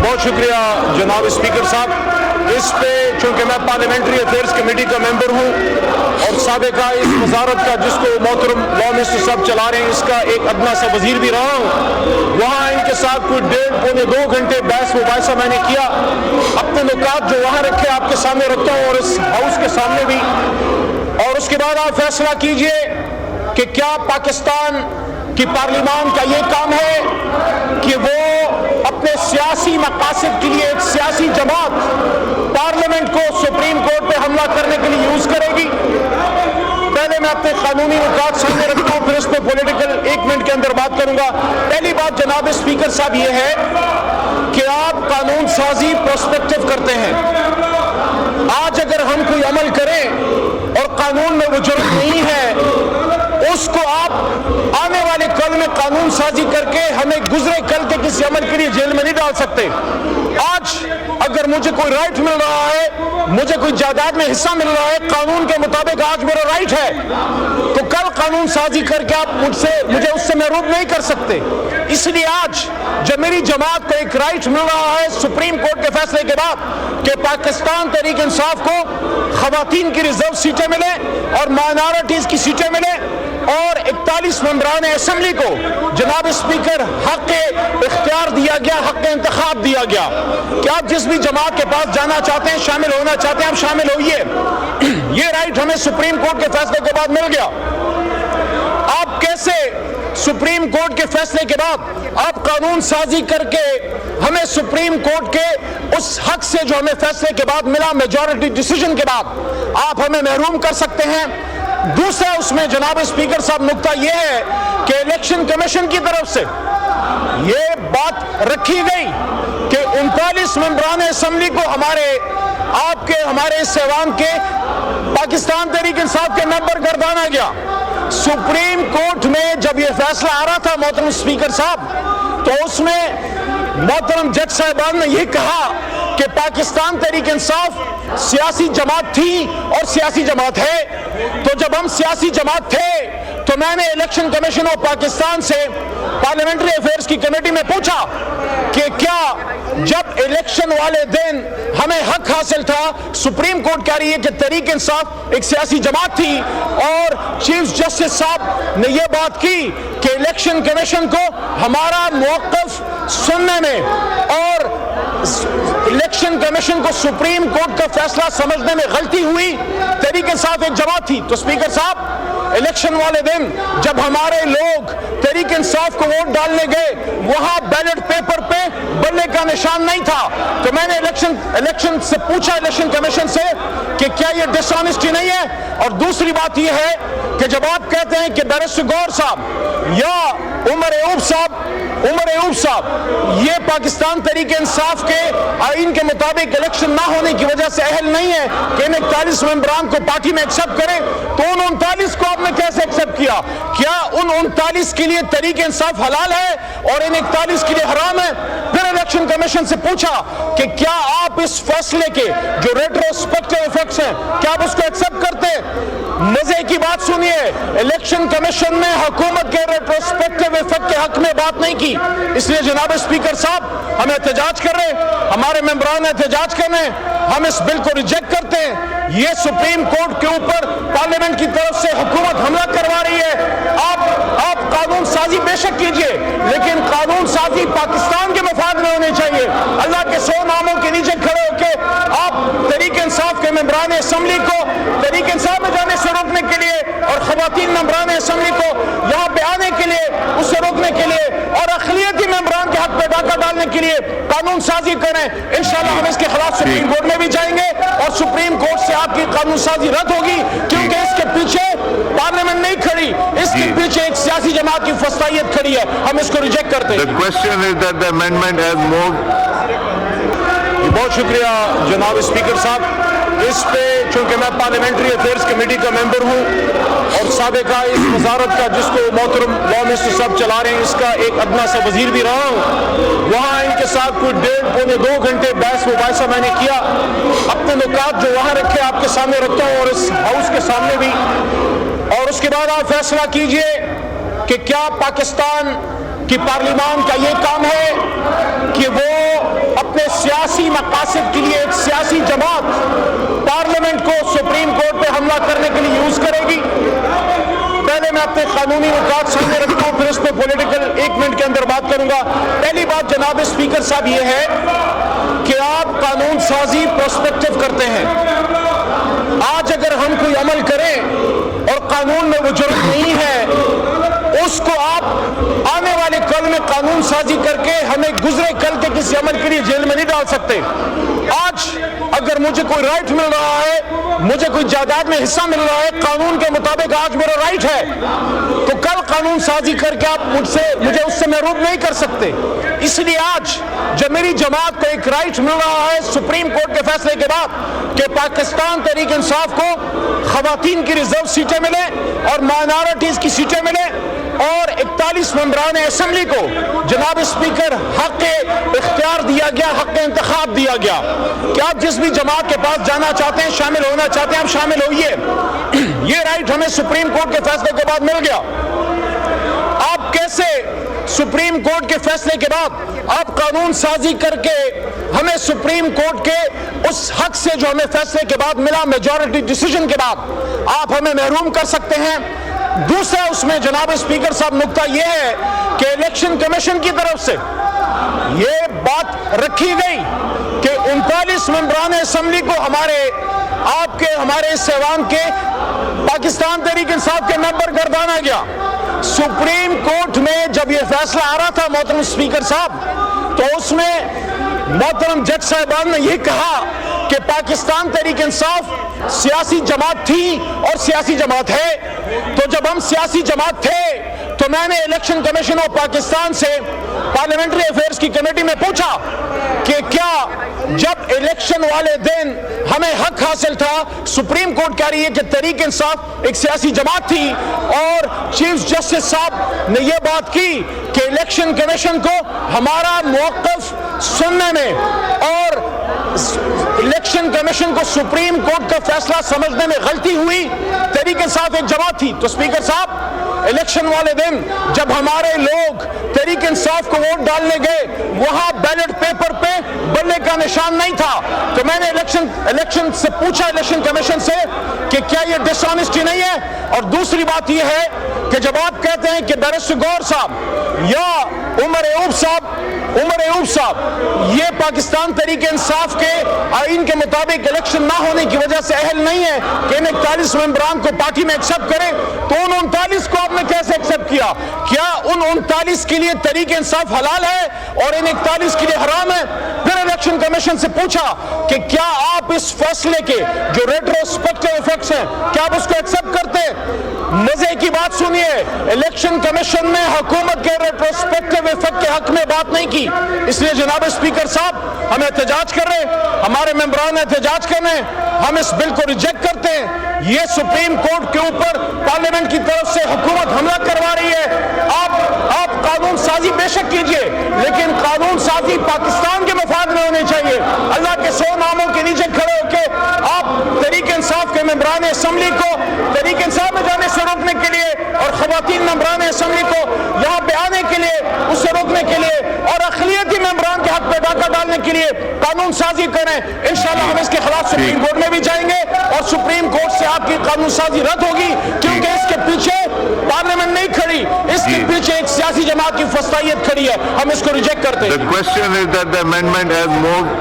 बहुत शुक्रिया जनाब स्पीकर साहब। इस पे चूँकि मैं पार्लियामेंट्री अफेयर्स कमेटी का मेंबर हूँ और साबिका इस वजारत का जिसको मोहतरम लॉ मिनिस्टर साहब चला रहे हैं इसका एक अदना सा वजीर भी रहा हूँ, वहाँ इनके साथ कोई 1.5-2 घंटे बहस मुबाहिसा मैंने किया। अपने नुकात जो वहाँ रखे आपके सामने रखता हूँ और इस हाउस के सामने भी, और उसके बाद आप फैसला कीजिए कि क्या पाकिस्तान की पार्लियामान का ये काम है कि वो अपने सियासी मकासद के लिए एक सियासी जमात पार्लियामेंट को सुप्रीम कोर्ट पे हमला करने के लिए यूज करेगी। पहले मैं अपने कानूनी नुकात सामने रखता हूँ, फिर इस पर पॉलिटिकल 1 मिनट के अंदर बात करूंगा। पहली बात जनाब स्पीकर साहब ये है कि आप कानून साजी प्रोस्पेक्टिव करते हैं। आज अगर हम कोई अमल करें और कानून में वो जुर्म नहीं है, उसको आप आने वाले कल में कानून साजी करके हमें गुजरे कल के किसी अमल के लिए जेल में नहीं डाल सकते। आज अगर मुझे कोई राइट मिल रहा है, मुझे कोई जायदाद में हिस्सा मिल रहा है, कानून के मुताबिक आज मेरा राइट है, तो कल कानून साजी करके आप मुझे उससे महरूम नहीं कर सकते। इसलिए आज जब मेरी जमात को एक राइट मिल रहा है सुप्रीम कोर्ट के फैसले के बाद कि पाकिस्तान तहरीक इंसाफ को खवातीन की रिजर्व सीटें मिले और माइनॉरिटीज की सीटें मिले और 41 मेंबरान असेंबली को जनाब स्पीकर हक इख्तियार दिया गया, हक इंतखाब दिया गया कि आप जिस भी जमात के पास जाना चाहते हैं, शामिल होना चाहते हैं, आप शामिल होइए। ये राइट हमें सुप्रीम कोर्ट के फैसले के बाद मिल गया। आप कैसे सुप्रीम कोर्ट के फैसले के बाद आप कानून साजी करके हमें सुप्रीम कोर्ट के उस हक से जो हमें फैसले के बाद मिला, मेजॉरिटी डिसीजन के बाद आप हमें महरूम कर सकते हैं। दूसरा उसमें जनाब स्पीकर साहब नुक्ता यह है कि इलेक्शन कमीशन की तरफ से ये बात रखी गई कि 39 मेंबरान असेंबली को हमारे इस ऐवान के पाकिस्तान तहरीक इंसाफ के मेंबर गर्दाना गया। सुप्रीम कोर्ट में जब यह फैसला आ रहा था मोहतरम स्पीकर साहब, तो उसमें मोहतरम जज साहिबान ने यह कहा कि पाकिस्तान तहरीक इंसाफ सियासी जमात थी और सियासी जमात है। तो जब हम सियासी जमात थे तो मैंने इलेक्शन कमीशन ऑफ पाकिस्तान से पार्लियामेंट्री अफेयर्स की कमेटी में पूछा कि क्या जब इलेक्शन वाले दिन हमें हक हासिल था, सुप्रीम कोर्ट कह रही है कि तहरीक इंसाफ एक सियासी जमात थी और चीफ जस्टिस साहब ने यह बात की कि इलेक्शन कमीशन को हमारा मौक़िफ़ सुनने में और इलेक्शन कमीशन को सुप्रीम कोर्ट का फैसला समझने में गलती हुई, तहरीक इंसाफ एक जमात थी। तो स्पीकर साहब इलेक्शन वाले दिन जब हमारे लोग तहरीक इंसाफ को वोट डालने गए, वहां बैलेट पेपर पे बल्ले का निशान नहीं था। तो मैंने इलेक्शन से पूछा, इलेक्शन कमीशन से, कि क्या ये डिसऑनेस्टी नहीं है। और दूसरी बात यह है कि जब आप कहते हैं कि बैरिस्टर गौहर साहब या उमर अयूब साहब ये पाकिस्तान तहरीक इंसाफ के आइन के मुताबिक इलेक्शन ना होने की वजह से अहल नहीं है कि इन 41 मेंबरान को पार्टी में एक्सेप्ट करें, तो उन 39 को आपने कैसे एक्सेप्ट किया? क्या उन 39 के लिए तहरीक इंसाफ हलाल है और इन 41 के लिए हराम है? फिर इलेक्शन कमीशन से पूछा कि क्या आप इस फैसले के जो रेट्रोस्पेक्टिव इफेक्ट्स हैं, क्या आप उसको एक्सेप्ट करते हैं? मजे की बात सुनिए, इलेक्शन कमीशन ने हुकूमत के रेट्रोस्पेक्टिव इफेक्ट के हक में बात नहीं की। इसलिए जनाब स्पीकर साहब हम एहतजाज कर रहे हैं, हमारे मेंबरान एहतजाज कर रहे हैं, हम इस बिल को रिजेक्ट करते हैं। ये सुप्रीम कोर्ट के ऊपर पार्लियामेंट की तरफ से हुकूमत हमला करवा रही है। आप कानून साजी बेशक कीजिए, लेकिन कानून साजी पाकिस्तान के मफाद में होनी चाहिए। अल्लाह के 100 नामों के नीचे खड़े होकर आप तहरीक इंसाफ के मेंबरान असेंबली को तहरीक इंसाफ में जाने से रोकने के लिए और खवातीन मेंबरान असेंबली को यहाँ पे आने के लिए, उससे रोकने के लिए और अक़लियती मेंबरान के हक पे डाका डालने के लिए कानून साजी करें। इंशाअल्लाह हम इसके खिलाफ सुप्रीम कोर्ट में भी जाएंगे और सुप्रीम कोर्ट से आपकी कानून साजी रद्द होगी, क्योंकि इसके पीछे पार्लियामेंट नहीं खड़ी, इसके पीछे एक सियासी जमात की फस्तायत खड़ी है। हम इसको रिजेक्ट करते हैं। बहुत शुक्रिया जनाब स्पीकर साहब। इस पे चूँकि मैं पार्लियामेंट्री अफेयर्स कमेटी का मेंबर हूँ और साबिका इस वजारत का जिसको मोहतरम लॉ मिनिस्टर साहब चला रहे हैं इसका एक अदना सा वजीर भी रहा हूँ, वहाँ इनके साथ कोई 1.5-2 घंटे बहस मुबाहिसा मैंने किया। अपने नुकात जो वहाँ रखे आपके सामने रखता हूँ और इस हाउस के सामने भी, और उसके बाद आप फैसला कीजिए कि क्या पाकिस्तान की पार्लियामान का ये काम है कि वो अपने मकासद के लिए एक सियासी जमात पार्लियामेंट को सुप्रीम कोर्ट पे हमला करने के लिए यूज करेगी। पहले मैं अपने कानूनी नुकात सामने रखता हूँ, फिर इस पर पॉलिटिकल 1 मिनट के अंदर बात करूंगा। पहली बात जनाब स्पीकर साहब ये है कि आप कानून साजी प्रोस्पेक्टिव करते हैं। आज अगर हम कोई अमल करें और कानून में वो जुर्म नहीं है, उसको आप आने वाले कल में कानून साजी करके हमें गुजरे कल के किसी अमल के लिए जेल में नहीं डाल सकते। आज अगर मुझे कोई राइट मिल रहा है, मुझे कोई जायदाद में हिस्सा मिल रहा है, कानून के मुताबिक आज मेरा राइट है, तो कल कानून साजी करके आप मुझे उससे महरूम नहीं कर सकते। इसलिए आज जब मेरी जमात को एक राइट मिल रहा है सुप्रीम कोर्ट के फैसले के बाद कि पाकिस्तान तहरीक इंसाफ को खवातीन की रिजर्व सीटें मिले और माइनॉरिटीज की सीटें मिले और 41 मेंबरान असेंबली को जनाब स्पीकर हक इख्तियार दिया गया, हक इंतखाब दिया गया कि आप जिस भी जमात के पास जाना चाहते हैं, शामिल होना चाहते हैं, आप शामिल होइए। ये राइट हमें सुप्रीम कोर्ट के फैसले के बाद मिल गया। आप कैसे सुप्रीम कोर्ट के फैसले के बाद आप कानून साजी करके हमें सुप्रीम कोर्ट के उस हक से जो हमें फैसले के बाद मिला, मेजॉरिटी डिसीजन के बाद आप हमें महरूम कर सकते हैं। दूसरा उसमें जनाब स्पीकर साहब नुक्ता यह है कि इलेक्शन कमीशन की तरफ से ये बात रखी गई कि 39 मेंबरान असेंबली को हमारे इस ऐवान के पाकिस्तान तहरीक इंसाफ के मेंबर गर्दाना गया। सुप्रीम कोर्ट में जब यह फैसला आ रहा था मोहतरम स्पीकर साहब, तो उसमें मोहतरम जज साहिबान ने यह कहा कि पाकिस्तान तहरीक इंसाफ सियासी जमात थी और सियासी जमात है। तो जब हम सियासी जमात थे तो मैंने इलेक्शन कमीशन ऑफ पाकिस्तान से पार्लियामेंट्री अफेयर्स की कमेटी में पूछा कि क्या जब इलेक्शन वाले दिन हमें हक हासिल था, सुप्रीम कोर्ट कह रही है कि तहरीक इंसाफ एक सियासी जमात थी और चीफ जस्टिस साहब ने यह बात की कि इलेक्शन कमीशन को हमारा मौक़िफ़ सुनने में और इलेक्शन कमीशन को सुप्रीम कोर्ट का फैसला समझने में गलती हुई, तहरीक इंसाफ एक जमात थी। तो स्पीकर साहब इलेक्शन वाले दिन जब हमारे लोग तहरीक इंसाफ को वोट डालने गए, वहां बैलेट पेपर पे बल्ले का निशान नहीं था। तो मैंने इलेक्शन से पूछा, इलेक्शन कमीशन से, कि क्या ये डिसऑनेस्टी नहीं है। और दूसरी बात ये है कि जब आप कहते हैं कि बैरिस्टर गौहर साहब या उमर अयूब साहब ये पाकिस्तान तहरीक इंसाफ के आईन के मुताबिक इलेक्शन ना होने की वजह से अहल नहीं है कि इन 41 मेंबरान को पार्टी में एक्सेप्ट करें, तो उन 39 को आपने कैसे एक्सेप्ट किया? क्या उन 39 के लिए तहरीक इंसाफ हलाल है और इन 41 के लिए हराम है? फिर इलेक्शन कमीशन से पूछा कि क्या आप इस फैसले के जो रेट्रोस्पेक्टिव इफेक्ट्स हैं, क्या आप उसको एक्सेप्ट करते हैं? मजे की बात सुनिए, इलेक्शन कमीशन ने हुकूमत के रेट्रोस्पेक्टिव इफेक्ट के हक में बात नहीं की। इसलिए जनाब स्पीकर साहब हम एहतजाज कर रहे हैं, हमारे मेंबरान एहतजाज कर रहे हैं, हम इस बिल को रिजेक्ट करते हैं। ये सुप्रीम कोर्ट के ऊपर पार्लियामेंट की तरफ से हुकूमत हमला करवा रही है। आप कानून साजी बेशक कीजिए, लेकिन कानून साजी पाकिस्तान के मफाद में होनी चाहिए। अल्लाह के 100 नामों के नीचे खड़े होकर आप तहरीक इंसाफ के मेंबरान असेंबली को तहरीक इंसाफ में जाने से रोकने के लिए और खवातीन मेंबरान असेंबली को यहाँ पे आने के लिए, उससे रोकने के लिए और अक़लियती मेंबरान के हक पे डाका डालने के लिए कानून साजी करें। इंशाअल्लाह हम इसके खिलाफ सुप्रीम कोर्ट में भी जाएंगे और सुप्रीम कोर्ट से आपकी कानून साजी रद्द होगी, क्योंकि इसके पीछे पार्लियामेंट नहीं खड़ी, इसके पीछे एक सियासी जमात की फस्तायत खड़ी है। हम इसको रिजेक्ट करते हैं। The question is that the amendment has moved